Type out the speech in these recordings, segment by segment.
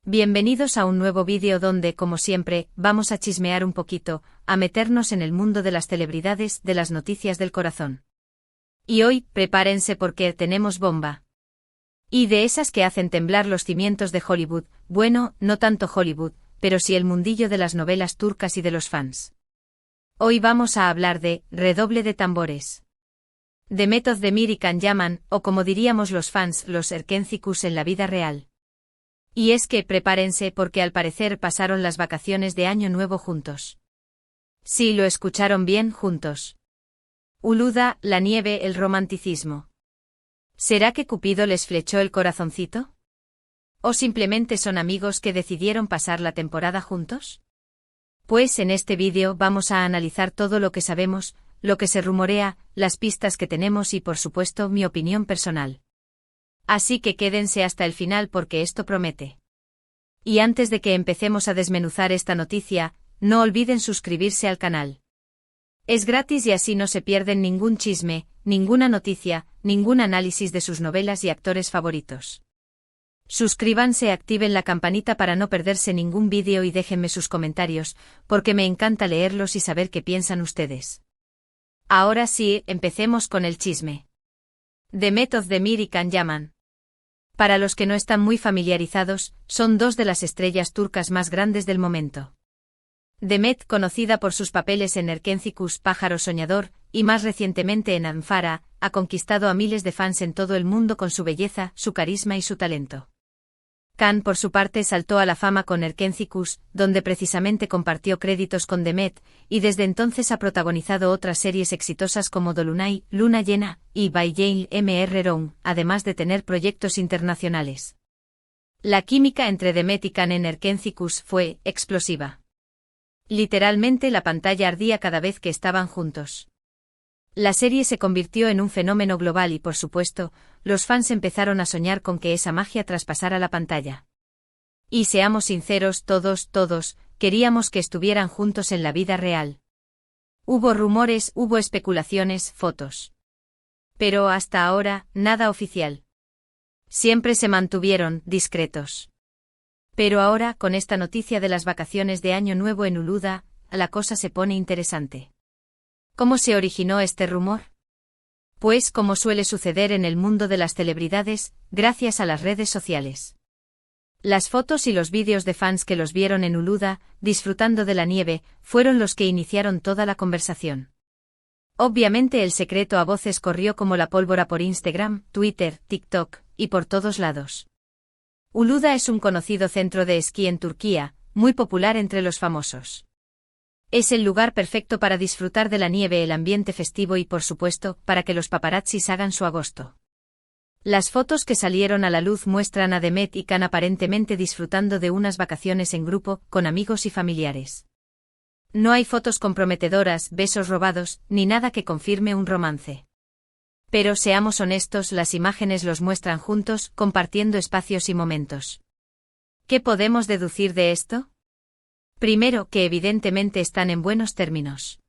Bienvenidos a un nuevo vídeo donde, como siempre, vamos a chismear un poquito, a meternos en el mundo de las celebridades, de las noticias del corazón. Y hoy, prepárense porque tenemos bomba. Y de esas que hacen temblar los cimientos de Hollywood, bueno, no tanto Hollywood, pero sí el mundillo de las novelas turcas y de los fans. Hoy vamos a hablar de redoble de tambores. Demet Özdemir y Can Yaman, o como diríamos los fans, los Erkencikus en la vida real. Y es que prepárense porque al parecer pasaron las vacaciones de Año Nuevo juntos. Sí, lo escucharon bien, juntos. Uludağ, la nieve, el romanticismo. ¿Será que Cupido les flechó el corazoncito? ¿O simplemente son amigos que decidieron pasar la temporada juntos? Pues en este vídeo vamos a analizar todo lo que sabemos, lo que se rumorea, las pistas que tenemos y por supuesto mi opinión personal. Así que quédense hasta el final porque esto promete. Y antes de que empecemos a desmenuzar esta noticia, no olviden suscribirse al canal. Es gratis y así no se pierden ningún chisme, ninguna noticia, ningún análisis de sus novelas y actores favoritos. Suscríbanse, activen la campanita para no perderse ningún vídeo y déjenme sus comentarios, porque me encanta leerlos y saber qué piensan ustedes. Ahora sí, empecemos con el chisme. Demet Özdemir y Can Yaman. Para los que no están muy familiarizados, son dos de las estrellas turcas más grandes del momento. Demet, conocida por sus papeles en Erkencikus, Pájaro Soñador, y más recientemente en Anfara, ha conquistado a miles de fans en todo el mundo con su belleza, su carisma y su talento. Can, por su parte, saltó a la fama con Erkencikus, donde precisamente compartió créditos con Demet, y desde entonces ha protagonizado otras series exitosas como Dolunay, Luna Llena, y By Yale Mr. Round, además de tener proyectos internacionales. La química entre Demet y Can en Erkencikus fue explosiva. Literalmente la pantalla ardía cada vez que estaban juntos. La serie se convirtió en un fenómeno global y, por supuesto, los fans empezaron a soñar con que esa magia traspasara la pantalla. Y seamos sinceros, todos, queríamos que estuvieran juntos en la vida real. Hubo rumores, hubo especulaciones, fotos. Pero hasta ahora, nada oficial. Siempre se mantuvieron discretos. Pero ahora, con esta noticia de las vacaciones de Año Nuevo en Uludağ, la cosa se pone interesante. ¿Cómo se originó este rumor? Pues como suele suceder en el mundo de las celebridades, gracias a las redes sociales. Las fotos y los vídeos de fans que los vieron en Uludağ, disfrutando de la nieve, fueron los que iniciaron toda la conversación. Obviamente el secreto a voces corrió como la pólvora por Instagram, Twitter, TikTok, y por todos lados. Uludağ es un conocido centro de esquí en Turquía, muy popular entre los famosos. Es el lugar perfecto para disfrutar de la nieve, el ambiente festivo y, por supuesto, para que los paparazzis hagan su agosto. Las fotos que salieron a la luz muestran a Demet y Can aparentemente disfrutando de unas vacaciones en grupo, con amigos y familiares. No hay fotos comprometedoras, besos robados, ni nada que confirme un romance. Pero seamos honestos, las imágenes los muestran juntos, compartiendo espacios y momentos. ¿Qué podemos deducir de esto? Primero, que evidentemente están en buenos términos.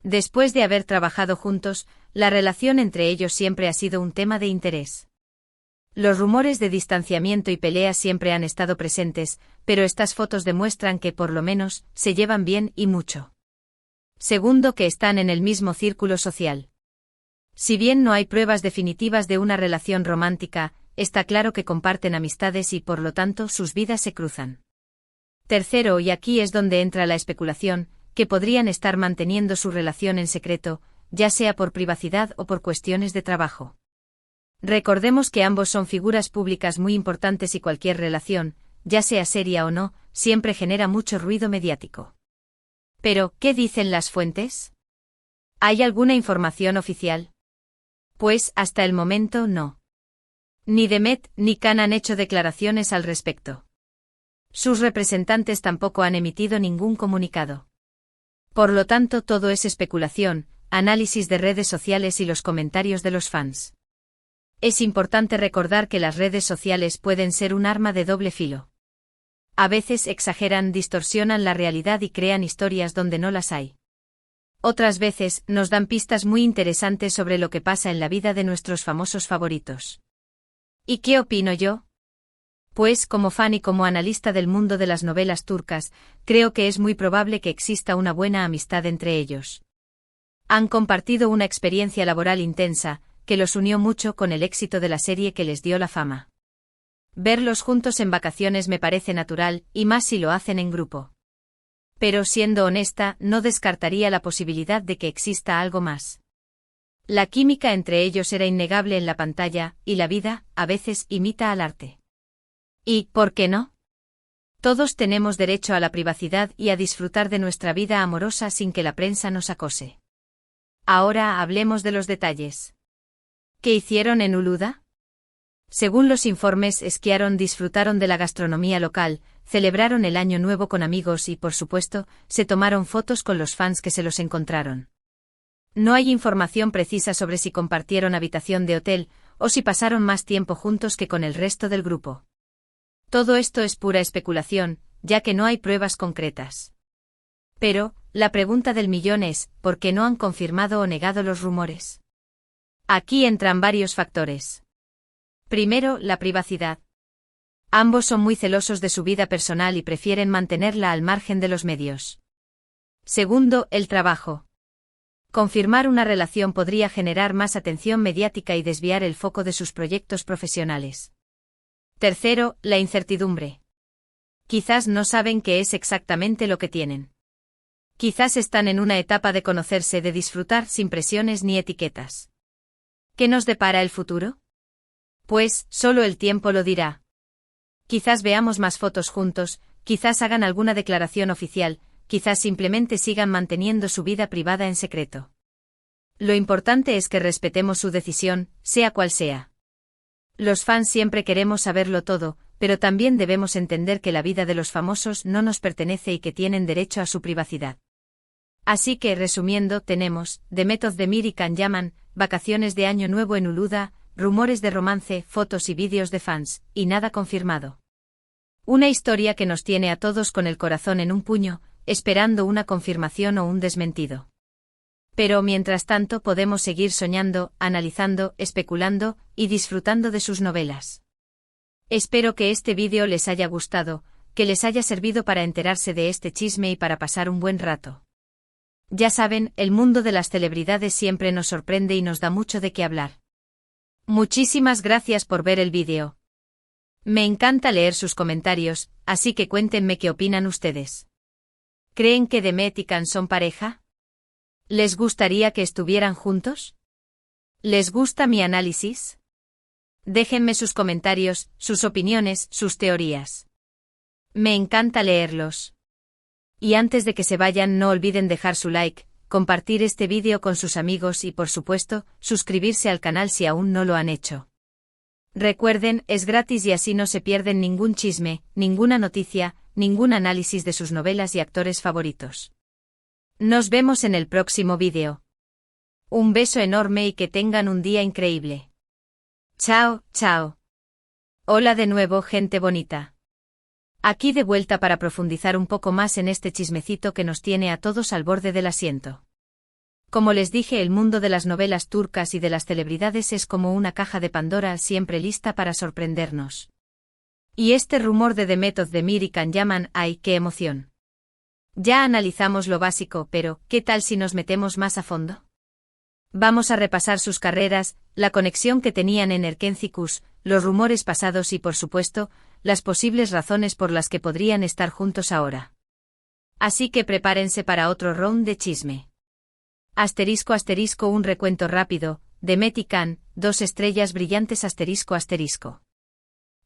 Después de haber trabajado juntos, la relación entre ellos siempre ha sido un tema de interés. Los rumores de distanciamiento y peleas siempre han estado presentes, pero estas fotos demuestran que, por lo menos, se llevan bien y mucho. Segundo, que están en el mismo círculo social. Si bien no hay pruebas definitivas de una relación romántica, está claro que comparten amistades y, por lo tanto, sus vidas se cruzan. Tercero, y aquí es donde entra la especulación, que podrían estar manteniendo su relación en secreto, ya sea por privacidad o por cuestiones de trabajo. Recordemos que ambos son figuras públicas muy importantes y cualquier relación, ya sea seria o no, siempre genera mucho ruido mediático. Pero, ¿qué dicen las fuentes? ¿Hay alguna información oficial? Pues, hasta el momento no. Ni Demet ni Can han hecho declaraciones al respecto. Sus representantes tampoco han emitido ningún comunicado. Por lo tanto, todo es especulación, análisis de redes sociales y los comentarios de los fans. Es importante recordar que las redes sociales pueden ser un arma de doble filo. A veces exageran, distorsionan la realidad y crean historias donde no las hay. Otras veces, nos dan pistas muy interesantes sobre lo que pasa en la vida de nuestros famosos favoritos. ¿Y qué opino yo? Pues, como fan y como analista del mundo de las novelas turcas, creo que es muy probable que exista una buena amistad entre ellos. Han compartido una experiencia laboral intensa, que los unió mucho con el éxito de la serie que les dio la fama. Verlos juntos en vacaciones me parece natural, y más si lo hacen en grupo. Pero siendo honesta, no descartaría la posibilidad de que exista algo más. La química entre ellos era innegable en la pantalla, y la vida, a veces, imita al arte. ¿Y por qué no? Todos tenemos derecho a la privacidad y a disfrutar de nuestra vida amorosa sin que la prensa nos acose. Ahora hablemos de los detalles. ¿Qué hicieron en Uludağ? Según los informes, esquiaron, disfrutaron de la gastronomía local, celebraron el Año Nuevo con amigos y, por supuesto, se tomaron fotos con los fans que se los encontraron. No hay información precisa sobre si compartieron habitación de hotel, o si pasaron más tiempo juntos que con el resto del grupo. Todo esto es pura especulación, ya que no hay pruebas concretas. Pero, la pregunta del millón es, ¿por qué no han confirmado o negado los rumores? Aquí entran varios factores. Primero, la privacidad. Ambos son muy celosos de su vida personal y prefieren mantenerla al margen de los medios. Segundo, el trabajo. Confirmar una relación podría generar más atención mediática y desviar el foco de sus proyectos profesionales. Tercero, la incertidumbre. Quizás no saben qué es exactamente lo que tienen. Quizás están en una etapa de conocerse, de disfrutar sin presiones ni etiquetas. ¿Qué nos depara el futuro? Pues, solo el tiempo lo dirá. Quizás veamos más fotos juntos, quizás hagan alguna declaración oficial, quizás simplemente sigan manteniendo su vida privada en secreto. Lo importante es que respetemos su decisión, sea cual sea. Los fans siempre queremos saberlo todo, pero también debemos entender que la vida de los famosos no nos pertenece y que tienen derecho a su privacidad. Así que, resumiendo, tenemos Demet Özdemir y Can Yaman, vacaciones de Año Nuevo en Uludağ, rumores de romance, fotos y vídeos de fans, y nada confirmado. Una historia que nos tiene a todos con el corazón en un puño, esperando una confirmación o un desmentido. Pero mientras tanto podemos seguir soñando, analizando, especulando y disfrutando de sus novelas. Espero que este vídeo les haya gustado, que les haya servido para enterarse de este chisme y para pasar un buen rato. Ya saben, el mundo de las celebridades siempre nos sorprende y nos da mucho de qué hablar. Muchísimas gracias por ver el vídeo. Me encanta leer sus comentarios, así que cuéntenme qué opinan ustedes. ¿Creen que Demet y Can son pareja? ¿Les gustaría que estuvieran juntos? ¿Les gusta mi análisis? Déjenme sus comentarios, sus opiniones, sus teorías. Me encanta leerlos. Y antes de que se vayan, no olviden dejar su like, compartir este vídeo con sus amigos y, por supuesto, suscribirse al canal si aún no lo han hecho. Recuerden, es gratis y así no se pierden ningún chisme, ninguna noticia, ningún análisis de sus novelas y actores favoritos. Nos vemos en el próximo vídeo. Un beso enorme y que tengan un día increíble. Chao, chao. Hola de nuevo, gente bonita. Aquí de vuelta para profundizar un poco más en este chismecito que nos tiene a todos al borde del asiento. Como les dije, el mundo de las novelas turcas y de las celebridades es como una caja de Pandora siempre lista para sorprendernos. Y este rumor de Demet Özdemir y Can Yaman, ¡ay, qué emoción! Ya analizamos lo básico, pero ¿qué tal si nos metemos más a fondo? Vamos a repasar sus carreras, la conexión que tenían en Erkenci, los rumores pasados y, por supuesto, las posibles razones por las que podrían estar juntos ahora. Así que prepárense para otro round de chisme. Asterisco asterisco, un recuento rápido, Demet y Can, 2 estrellas brillantes asterisco asterisco.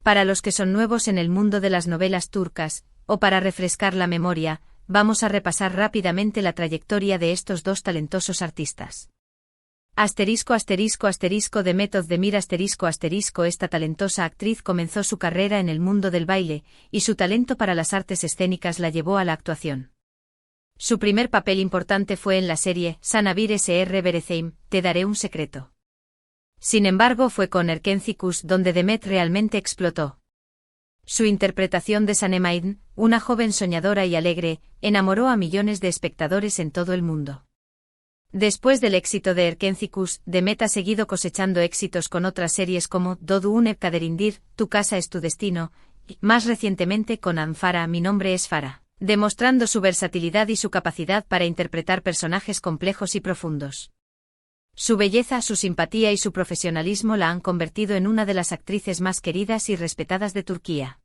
Para los que son nuevos en el mundo de las novelas turcas, o para refrescar la memoria, vamos a repasar rápidamente la trayectoria de estos dos talentosos artistas. Asterisco asterisco asterisco, Demet Özdemir asterisco asterisco. Esta talentosa actriz comenzó su carrera en el mundo del baile, y su talento para las artes escénicas la llevó a la actuación. Su primer papel importante fue en la serie Sana Bir Sr. Vereceğim, Te daré un secreto. Sin embargo, fue con Erkenci donde Demet realmente explotó. Su interpretación de Sanem, una joven soñadora y alegre, enamoró a millones de espectadores en todo el mundo. Después del éxito de Erkenci, Demet ha seguido cosechando éxitos con otras series como Doğduğun Ev Kaderindir, Tu casa es tu destino, más recientemente con Farah, Mi nombre es Farah, demostrando su versatilidad y su capacidad para interpretar personajes complejos y profundos. Su belleza, su simpatía y su profesionalismo la han convertido en una de las actrices más queridas y respetadas de Turquía.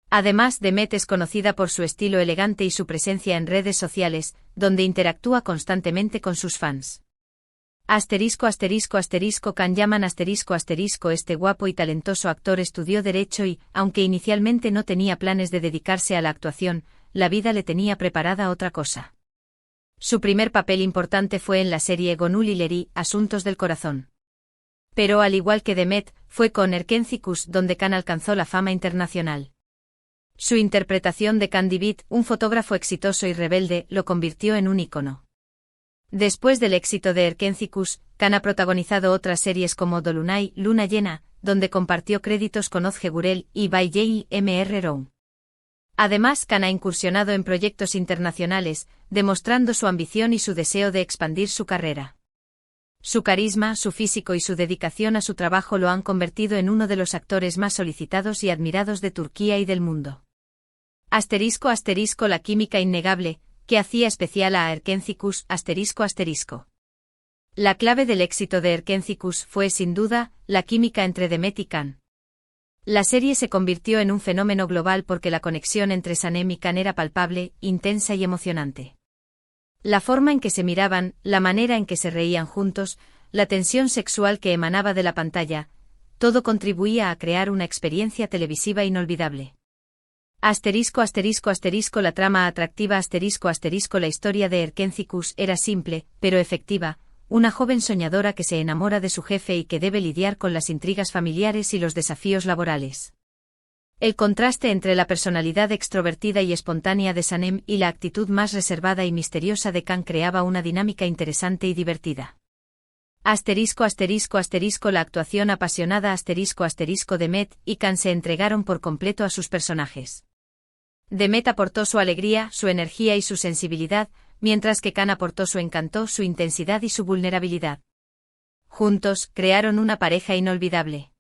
Además, Demet es conocida por su estilo elegante y su presencia en redes sociales, donde interactúa constantemente con sus fans. Can llaman este guapo y talentoso actor estudió Derecho y, aunque inicialmente no tenía planes de dedicarse a la actuación, la vida le tenía preparada otra cosa. Su primer papel importante fue en la serie Gönül İleri, Asuntos del Corazón. Pero al igual que Demet, fue con Erkencikus donde Can alcanzó la fama internacional. Su interpretación de Can Divit, un fotógrafo exitoso y rebelde, lo convirtió en un ícono. Después del éxito de Erkencikus, Can ha protagonizado otras series como Dolunay, Luna Llena, donde compartió créditos con Özge Gürel y Bay J.M.R. Rowe. Además, Can ha incursionado en proyectos internacionales, demostrando su ambición y su deseo de expandir su carrera. Su carisma, su físico y su dedicación a su trabajo lo han convertido en uno de los actores más solicitados y admirados de Turquía y del mundo. La química innegable, que hacía especial a Erkencikus, La clave del éxito de Erkencikus fue, sin duda, la química entre Demet y Can. La serie se convirtió en un fenómeno global porque la conexión entre Sanem y Can era palpable, intensa y emocionante. La forma en que se miraban, la manera en que se reían juntos, la tensión sexual que emanaba de la pantalla, todo contribuía a crear una experiencia televisiva inolvidable. La trama atractiva La historia de Erkencikus era simple, pero efectiva, una joven soñadora que se enamora de su jefe y que debe lidiar con las intrigas familiares y los desafíos laborales. El contraste entre la personalidad extrovertida y espontánea de Sanem y la actitud más reservada y misteriosa de Can creaba una dinámica interesante y divertida. La actuación apasionada Demet y Can se entregaron por completo a sus personajes. Demet aportó su alegría, su energía y su sensibilidad, mientras que Can aportó su encanto, su intensidad y su vulnerabilidad. Juntos, crearon una pareja inolvidable.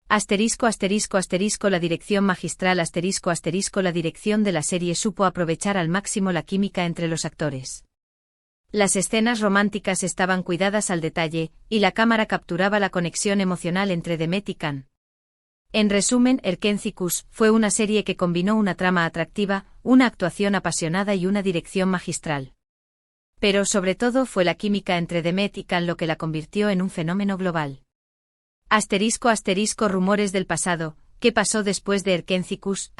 La dirección magistral La dirección de la serie supo aprovechar al máximo la química entre los actores. Las escenas románticas estaban cuidadas al detalle, y la cámara capturaba la conexión emocional entre Demet y Can. En resumen, Erkencikus fue una serie que combinó una trama atractiva, una actuación apasionada y una dirección magistral. Pero sobre todo fue la química entre Demet y Can lo que la convirtió en un fenómeno global. Rumores del pasado, ¿qué pasó después de Erkencikus?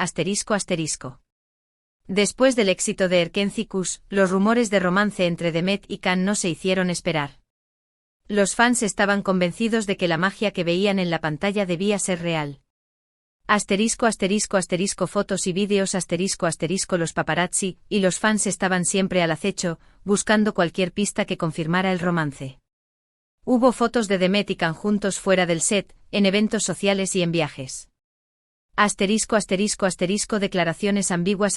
Después del éxito de Erkencikus, los rumores de romance entre Demet y Can no se hicieron esperar. Los fans estaban convencidos de que la magia que veían en la pantalla debía ser real. Fotos y vídeos Los paparazzi y los fans estaban siempre al acecho, buscando cualquier pista que confirmara el romance. Hubo fotos de Demet y Can juntos fuera del set, en eventos sociales y en viajes. Declaraciones ambiguas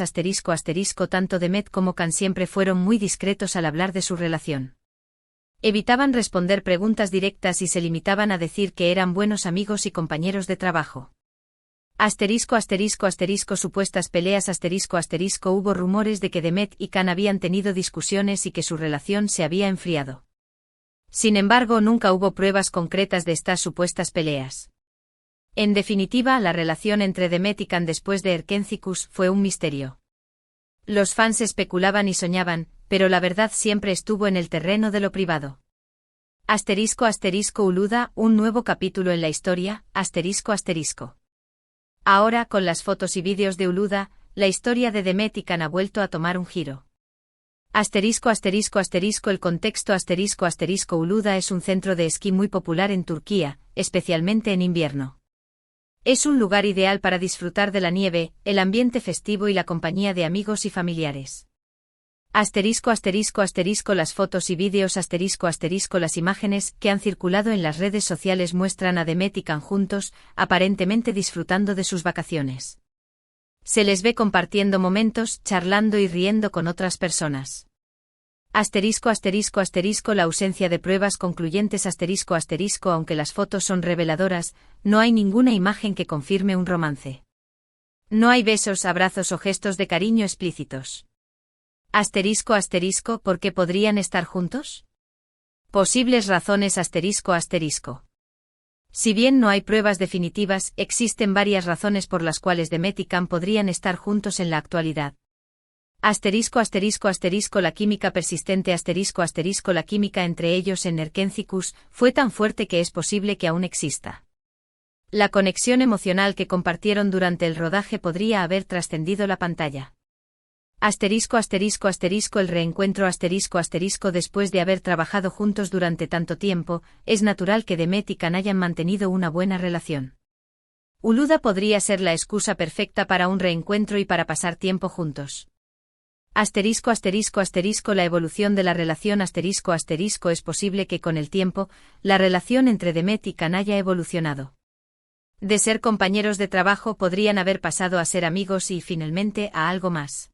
Tanto Demet como Can siempre fueron muy discretos al hablar de su relación. Evitaban responder preguntas directas y se limitaban a decir que eran buenos amigos y compañeros de trabajo. Supuestas peleas Hubo rumores de que Demet y Can habían tenido discusiones y que su relación se había enfriado. Sin embargo, nunca hubo pruebas concretas de estas supuestas peleas. En definitiva, la relación entre Demet y Can después de Erkencikus fue un misterio. Los fans especulaban y soñaban, pero la verdad siempre estuvo en el terreno de lo privado. Uluda, un nuevo capítulo en la historia, Ahora, con las fotos y vídeos de Uluda, la historia de Demet y Can ha vuelto a tomar un giro. El contexto Uluda es un centro de esquí muy popular en Turquía, especialmente en invierno. Es un lugar ideal para disfrutar de la nieve, el ambiente festivo y la compañía de amigos y familiares. Las fotos y vídeos Las imágenes que han circulado en las redes sociales muestran a Demet y Can juntos, aparentemente disfrutando de sus vacaciones. Se les ve compartiendo momentos, charlando y riendo con otras personas. La ausencia de pruebas concluyentes Aunque las fotos son reveladoras, no hay ninguna imagen que confirme un romance. No hay besos, abrazos o gestos de cariño explícitos. Asterisco asterisco, ¿por qué podrían estar juntos? Posibles razones asterisco asterisco. Si bien no hay pruebas definitivas, existen varias razones por las cuales Demet y Can podrían estar juntos en la actualidad. Asterisco asterisco asterisco la química persistente asterisco asterisco la química entre ellos en Nerkenthicus fue tan fuerte que es posible que aún exista. La conexión emocional que compartieron durante el rodaje podría haber trascendido la pantalla. Asterisco asterisco asterisco el reencuentro asterisco asterisco después de haber trabajado juntos durante tanto tiempo, es natural que Demet y Can hayan mantenido una buena relación. Uluda podría ser la excusa perfecta para un reencuentro y para pasar tiempo juntos. Asterisco asterisco asterisco la evolución de la relación asterisco asterisco es posible que con el tiempo, la relación entre Demet y Can haya evolucionado. De ser compañeros de trabajo podrían haber pasado a ser amigos y finalmente a algo más.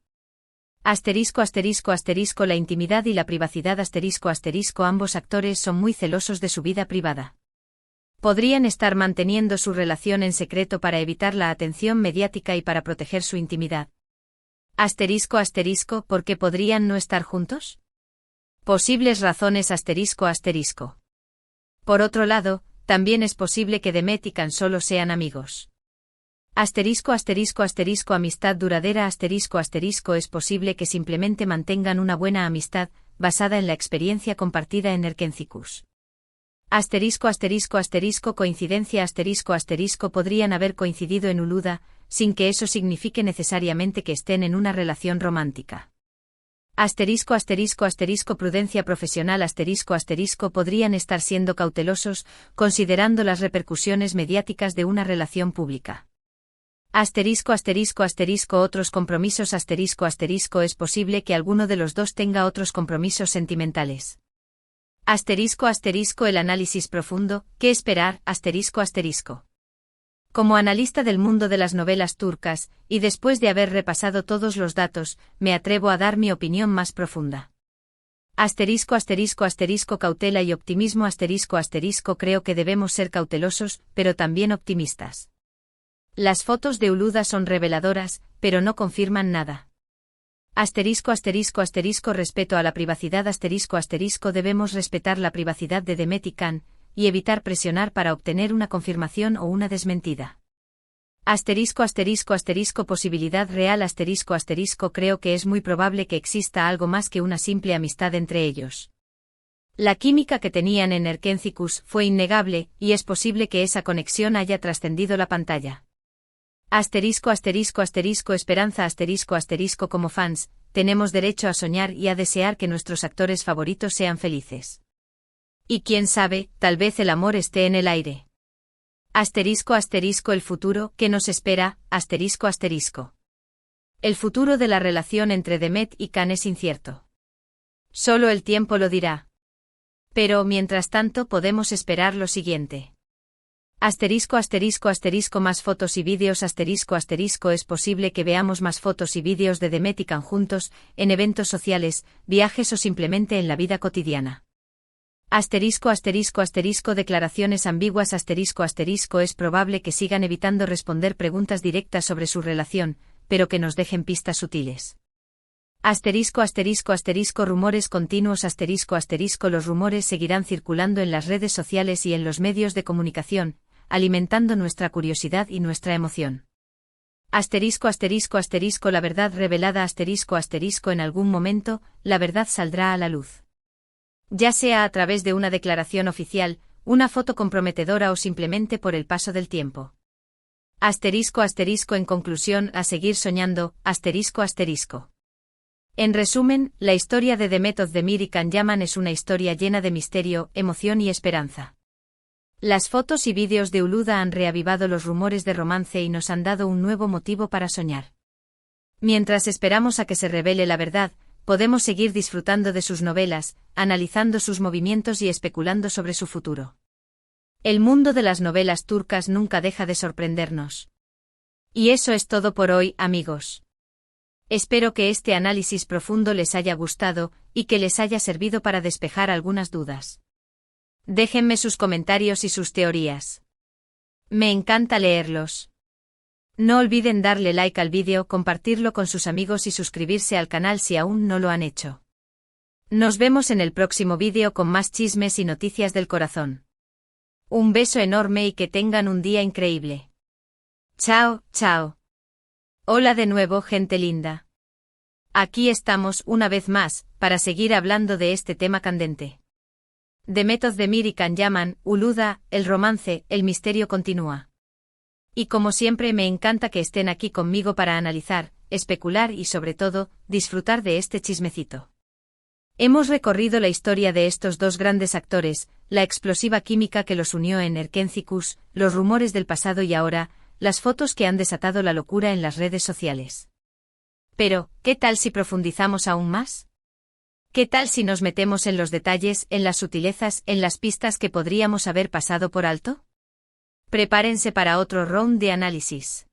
Asterisco asterisco asterisco la intimidad y la privacidad asterisco asterisco ambos actores son muy celosos de su vida privada. Podrían estar manteniendo su relación en secreto para evitar la atención mediática y para proteger su intimidad. Asterisco asterisco, ¿por qué podrían no estar juntos? Posibles razones asterisco asterisco. Por otro lado, también es posible que Demet y Can solo sean amigos. Asterisco asterisco asterisco amistad duradera asterisco asterisco es posible que simplemente mantengan una buena amistad, basada en la experiencia compartida en Nerkenthicus. Asterisco asterisco asterisco coincidencia asterisco asterisco podrían haber coincidido en Uluda, sin que eso signifique necesariamente que estén en una relación romántica. Asterisco asterisco asterisco prudencia profesional asterisco asterisco podrían estar siendo cautelosos, considerando las repercusiones mediáticas de una relación pública. Asterisco asterisco asterisco otros compromisos asterisco asterisco es posible que alguno de los dos tenga otros compromisos sentimentales. Asterisco asterisco el análisis profundo, ¿qué esperar? Asterisco asterisco. Como analista del mundo de las novelas turcas, y después de haber repasado todos los datos, me atrevo a dar mi opinión más profunda. Asterisco asterisco asterisco cautela y optimismo asterisco asterisco creo que debemos ser cautelosos, pero también optimistas. Las fotos de Uluda son reveladoras, pero no confirman nada. Asterisco asterisco asterisco respeto a la privacidad asterisco asterisco debemos respetar la privacidad de Demet y Can, y evitar presionar para obtener una confirmación o una desmentida. Asterisco asterisco asterisco posibilidad real asterisco asterisco creo que es muy probable que exista algo más que una simple amistad entre ellos. La química que tenían en Nerkenthicus fue innegable, y es posible que esa conexión haya trascendido la pantalla. Asterisco asterisco asterisco esperanza asterisco asterisco como fans, tenemos derecho a soñar y a desear que nuestros actores favoritos sean felices. Y quién sabe, tal vez el amor esté en el aire. Asterisco asterisco el futuro, ¿qué nos espera? Asterisco asterisco. El futuro de la relación entre Demet y Can es incierto. Solo el tiempo lo dirá. Pero mientras tanto podemos esperar lo siguiente. Asterisco asterisco asterisco más fotos y vídeos asterisco asterisco es posible que veamos más fotos y vídeos de Demet y Can juntos, en eventos sociales, viajes o simplemente en la vida cotidiana. Asterisco asterisco asterisco declaraciones ambiguas asterisco asterisco es probable que sigan evitando responder preguntas directas sobre su relación, pero que nos dejen pistas sutiles. Asterisco asterisco asterisco rumores continuos asterisco asterisco los rumores seguirán circulando en las redes sociales y en los medios de comunicación, alimentando nuestra curiosidad y nuestra emoción. Asterisco asterisco asterisco la verdad revelada asterisco asterisco en algún momento, la verdad saldrá a la luz. Ya sea a través de una declaración oficial, una foto comprometedora o simplemente por el paso del tiempo. Asterisco asterisco en conclusión a seguir soñando, asterisco asterisco. En resumen, la historia de Demet Özdemir y Can Yaman es una historia llena de misterio, emoción y esperanza. Las fotos y vídeos de Uluda han reavivado los rumores de romance y nos han dado un nuevo motivo para soñar. Mientras esperamos a que se revele la verdad, podemos seguir disfrutando de sus novelas, analizando sus movimientos y especulando sobre su futuro. El mundo de las novelas turcas nunca deja de sorprendernos. Y eso es todo por hoy, amigos. Espero que este análisis profundo les haya gustado, y que les haya servido para despejar algunas dudas. Déjenme sus comentarios y sus teorías. Me encanta leerlos. No olviden darle like al vídeo, compartirlo con sus amigos y suscribirse al canal si aún no lo han hecho. Nos vemos en el próximo vídeo con más chismes y noticias del corazón. Un beso enorme y que tengan un día increíble. Chao, chao. Hola de nuevo, gente linda. Aquí estamos una vez más, para seguir hablando de este tema candente. Demet Özdemir y Can Yaman, Uluda, el romance, el misterio continúa. Y como siempre me encanta que estén aquí conmigo para analizar, especular y sobre todo, disfrutar de este chismecito. Hemos recorrido la historia de estos dos grandes actores, la explosiva química que los unió en Erkencikus, los rumores del pasado y ahora, las fotos que han desatado la locura en las redes sociales. Pero, ¿qué tal si profundizamos aún más? ¿Qué tal si nos metemos en los detalles, en las sutilezas, en las pistas que podríamos haber pasado por alto? Prepárense para otro round de análisis.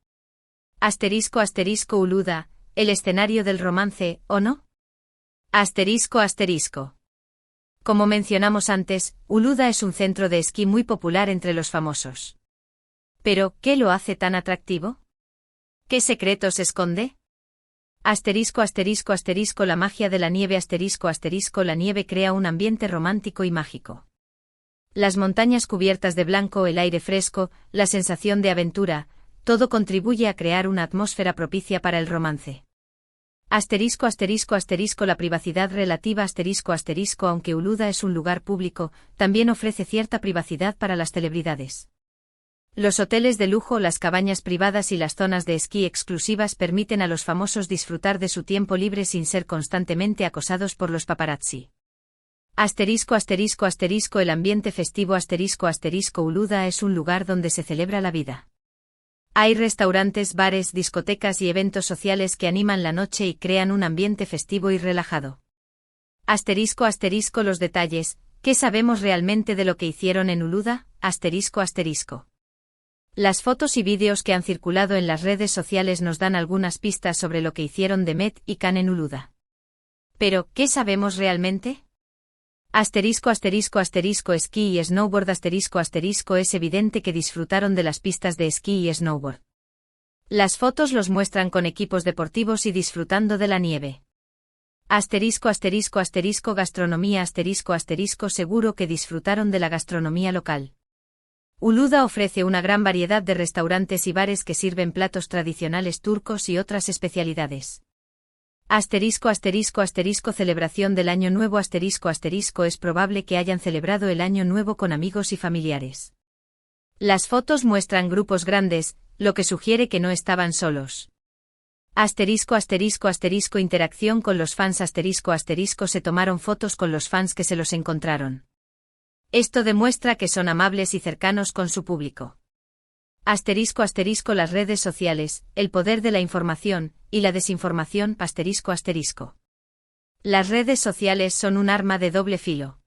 Asterisco asterisco Uluda, el escenario del romance, ¿o no? Asterisco asterisco. Como mencionamos antes, Uluda es un centro de esquí muy popular entre los famosos. Pero, ¿qué lo hace tan atractivo? ¿Qué secretos esconde? Asterisco asterisco asterisco la magia de la nieve asterisco asterisco la nieve crea un ambiente romántico y mágico. Las montañas cubiertas de blanco, el aire fresco, la sensación de aventura, todo contribuye a crear una atmósfera propicia para el romance. Asterisco asterisco asterisco la privacidad relativa asterisco asterisco aunque Uluda es un lugar público, también ofrece cierta privacidad para las celebridades. Los hoteles de lujo, las cabañas privadas y las zonas de esquí exclusivas permiten a los famosos disfrutar de su tiempo libre sin ser constantemente acosados por los paparazzi. Asterisco asterisco asterisco el ambiente festivo asterisco asterisco Uluda es un lugar donde se celebra la vida. Hay restaurantes, bares, discotecas y eventos sociales que animan la noche y crean un ambiente festivo y relajado. Asterisco asterisco los detalles, ¿qué sabemos realmente de lo que hicieron en Uluda? Asterisco asterisco. Las fotos y vídeos que han circulado en las redes sociales nos dan algunas pistas sobre lo que hicieron Demet y Can en Uluda. Pero, ¿qué sabemos realmente? Asterisco asterisco asterisco esquí y snowboard asterisco asterisco es evidente que disfrutaron de las pistas de esquí y snowboard. Las fotos los muestran con equipos deportivos y disfrutando de la nieve. Asterisco asterisco asterisco gastronomía asterisco asterisco seguro que disfrutaron de la gastronomía local. Uluda ofrece una gran variedad de restaurantes y bares que sirven platos tradicionales turcos y otras especialidades. Asterisco asterisco asterisco celebración del Año Nuevo asterisco asterisco es probable que hayan celebrado el Año Nuevo con amigos y familiares. Las fotos muestran grupos grandes, lo que sugiere que no estaban solos. Asterisco asterisco asterisco interacción con los fans asterisco asterisco se tomaron fotos con los fans que se los encontraron. Esto demuestra que son amables y cercanos con su público. Asterisco asterisco las redes sociales, el poder de la información, y la desinformación asterisco asterisco. Las redes sociales son un arma de doble filo.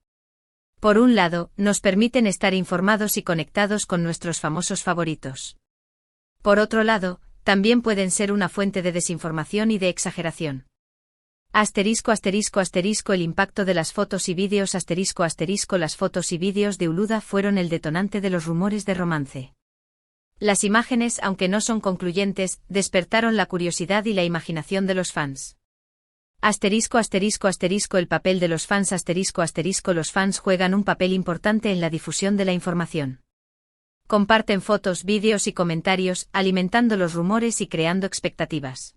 Por un lado, nos permiten estar informados y conectados con nuestros famosos favoritos. Por otro lado, también pueden ser una fuente de desinformación y de exageración. Asterisco asterisco asterisco el impacto de las fotos y vídeos asterisco asterisco las fotos y vídeos de Uluda fueron el detonante de los rumores de romance. Las imágenes, aunque no son concluyentes, despertaron la curiosidad y la imaginación de los fans. Asterisco asterisco asterisco el papel de los fans asterisco asterisco los fans juegan un papel importante en la difusión de la información. Comparten fotos, vídeos y comentarios, alimentando los rumores y creando expectativas.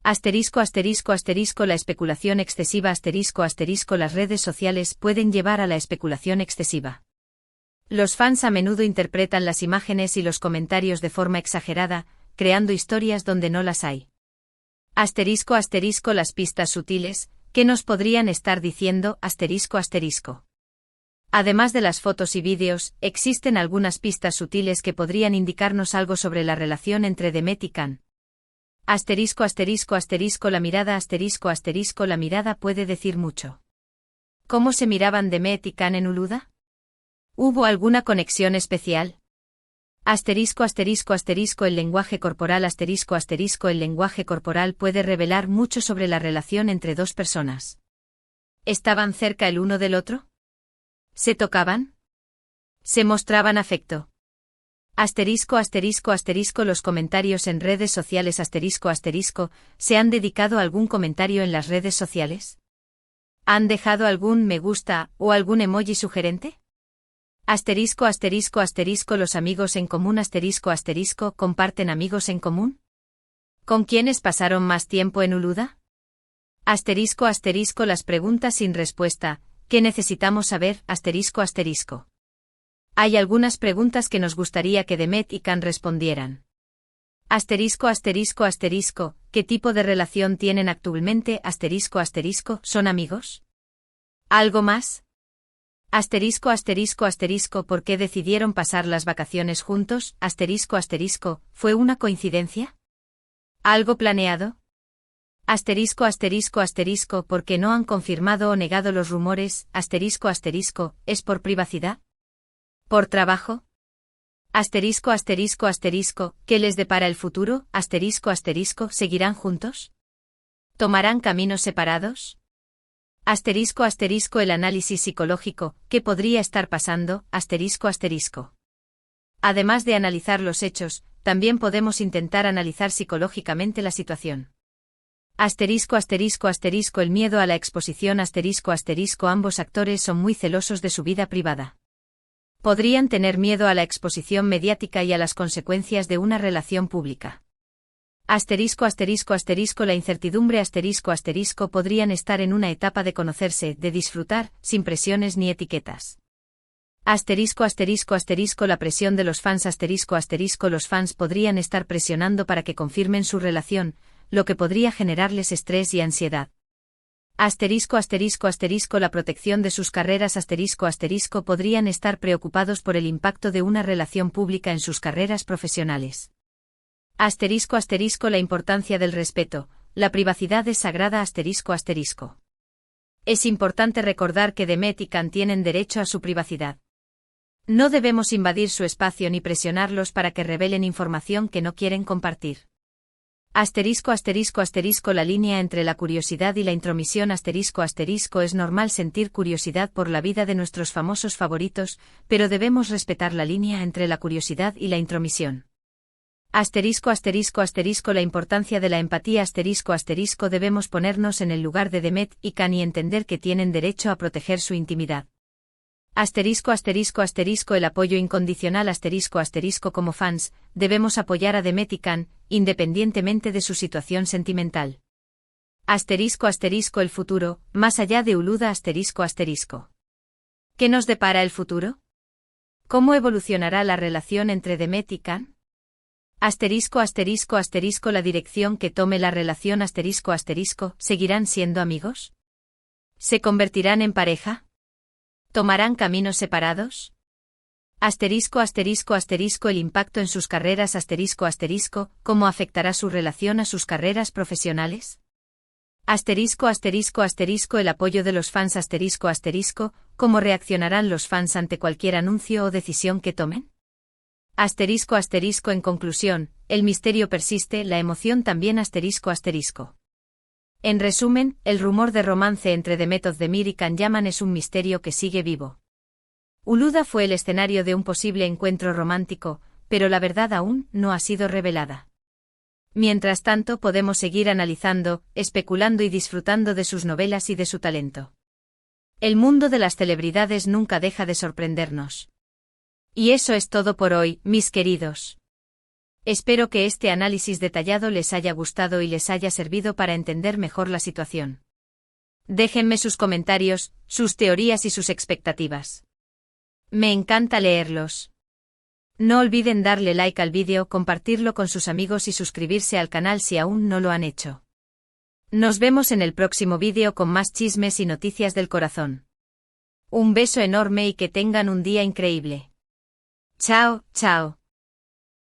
Asterisco asterisco asterisco la especulación excesiva asterisco asterisco las redes sociales pueden llevar a la especulación excesiva. Los fans a menudo interpretan las imágenes y los comentarios de forma exagerada, creando historias donde no las hay. Asterisco asterisco las pistas sutiles, ¿qué nos podrían estar diciendo? Asterisco asterisco. Además de las fotos y vídeos, existen algunas pistas sutiles que podrían indicarnos algo sobre la relación entre Demet y Can. Asterisco asterisco asterisco la mirada asterisco asterisco la mirada puede decir mucho. ¿Cómo se miraban Demet y Can en Uluda? ¿Hubo alguna conexión especial? Asterisco asterisco asterisco el lenguaje corporal asterisco asterisco el lenguaje corporal puede revelar mucho sobre la relación entre dos personas. ¿Estaban cerca el uno del otro? ¿Se tocaban? ¿Se mostraban afecto? Asterisco asterisco asterisco los comentarios en redes sociales asterisco asterisco, ¿se han dedicado a algún comentario en las redes sociales? ¿Han dejado algún me gusta o algún emoji sugerente? Asterisco asterisco asterisco los amigos en común asterisco asterisco ¿comparten amigos en común? ¿Con quiénes pasaron más tiempo en Uluda? Asterisco asterisco las preguntas sin respuesta, ¿qué necesitamos saber? Asterisco asterisco. Hay algunas preguntas que nos gustaría que Demet y Can respondieran. Asterisco asterisco asterisco, ¿qué tipo de relación tienen actualmente? Asterisco asterisco, ¿son amigos? ¿Algo más? Asterisco asterisco asterisco, ¿por qué decidieron pasar las vacaciones juntos? Asterisco asterisco, ¿fue una coincidencia? ¿Algo planeado? Asterisco asterisco asterisco, ¿por qué no han confirmado o negado los rumores? Asterisco asterisco, ¿es por privacidad? ¿Por trabajo? Asterisco asterisco asterisco, ¿qué les depara el futuro? Asterisco asterisco, ¿seguirán juntos? ¿Tomarán caminos separados? Asterisco asterisco el análisis psicológico, ¿qué podría estar pasando? Asterisco asterisco. Además de analizar los hechos, también podemos intentar analizar psicológicamente la situación. Asterisco asterisco asterisco el miedo a la exposición asterisco asterisco ambos actores son muy celosos de su vida privada. Podrían tener miedo a la exposición mediática y a las consecuencias de una relación pública. Asterisco asterisco asterisco la incertidumbre asterisco asterisco podrían estar en una etapa de conocerse, de disfrutar, sin presiones ni etiquetas. Asterisco asterisco asterisco la presión de los fans asterisco asterisco los fans podrían estar presionando para que confirmen su relación, lo que podría generarles estrés y ansiedad. Asterisco asterisco asterisco la protección de sus carreras asterisco asterisco podrían estar preocupados por el impacto de una relación pública en sus carreras profesionales. Asterisco asterisco la importancia del respeto, la privacidad es sagrada asterisco asterisco. Es importante recordar que Demet y Can tienen derecho a su privacidad. No debemos invadir su espacio ni presionarlos para que revelen información que no quieren compartir. Asterisco asterisco asterisco la línea entre la curiosidad y la intromisión asterisco asterisco es normal sentir curiosidad por la vida de nuestros famosos favoritos, pero debemos respetar la línea entre la curiosidad y la intromisión. Asterisco asterisco asterisco la importancia de la empatía asterisco asterisco debemos ponernos en el lugar de Demet y Can y entender que tienen derecho a proteger su intimidad. Asterisco asterisco asterisco el apoyo incondicional asterisco asterisco como fans, debemos apoyar a Demet y Can, independientemente de su situación sentimental. Asterisco asterisco el futuro, más allá de Uluda asterisco asterisco. ¿Qué nos depara el futuro? ¿Cómo evolucionará la relación entre Demet y Can? Asterisco asterisco asterisco la dirección que tome la relación asterisco asterisco, ¿seguirán siendo amigos? ¿Se convertirán en pareja? ¿Tomarán caminos separados? Asterisco asterisco asterisco el impacto en sus carreras asterisco asterisco, ¿cómo afectará su relación a sus carreras profesionales? Asterisco asterisco asterisco el apoyo de los fans asterisco asterisco, ¿cómo reaccionarán los fans ante cualquier anuncio o decisión que tomen? Asterisco asterisco en conclusión, el misterio persiste, la emoción también asterisco asterisco. En resumen, el rumor de romance entre Demet Özdemir y Can Yaman es un misterio que sigue vivo. Uluda fue el escenario de un posible encuentro romántico, pero la verdad aún no ha sido revelada. Mientras tanto podemos seguir analizando, especulando y disfrutando de sus novelas y de su talento. El mundo de las celebridades nunca deja de sorprendernos. Y eso es todo por hoy, mis queridos. Espero que este análisis detallado les haya gustado y les haya servido para entender mejor la situación. Déjenme sus comentarios, sus teorías y sus expectativas. Me encanta leerlos. No olviden darle like al vídeo, compartirlo con sus amigos y suscribirse al canal si aún no lo han hecho. Nos vemos en el próximo vídeo con más chismes y noticias del corazón. Un beso enorme y que tengan un día increíble. Chao, chao.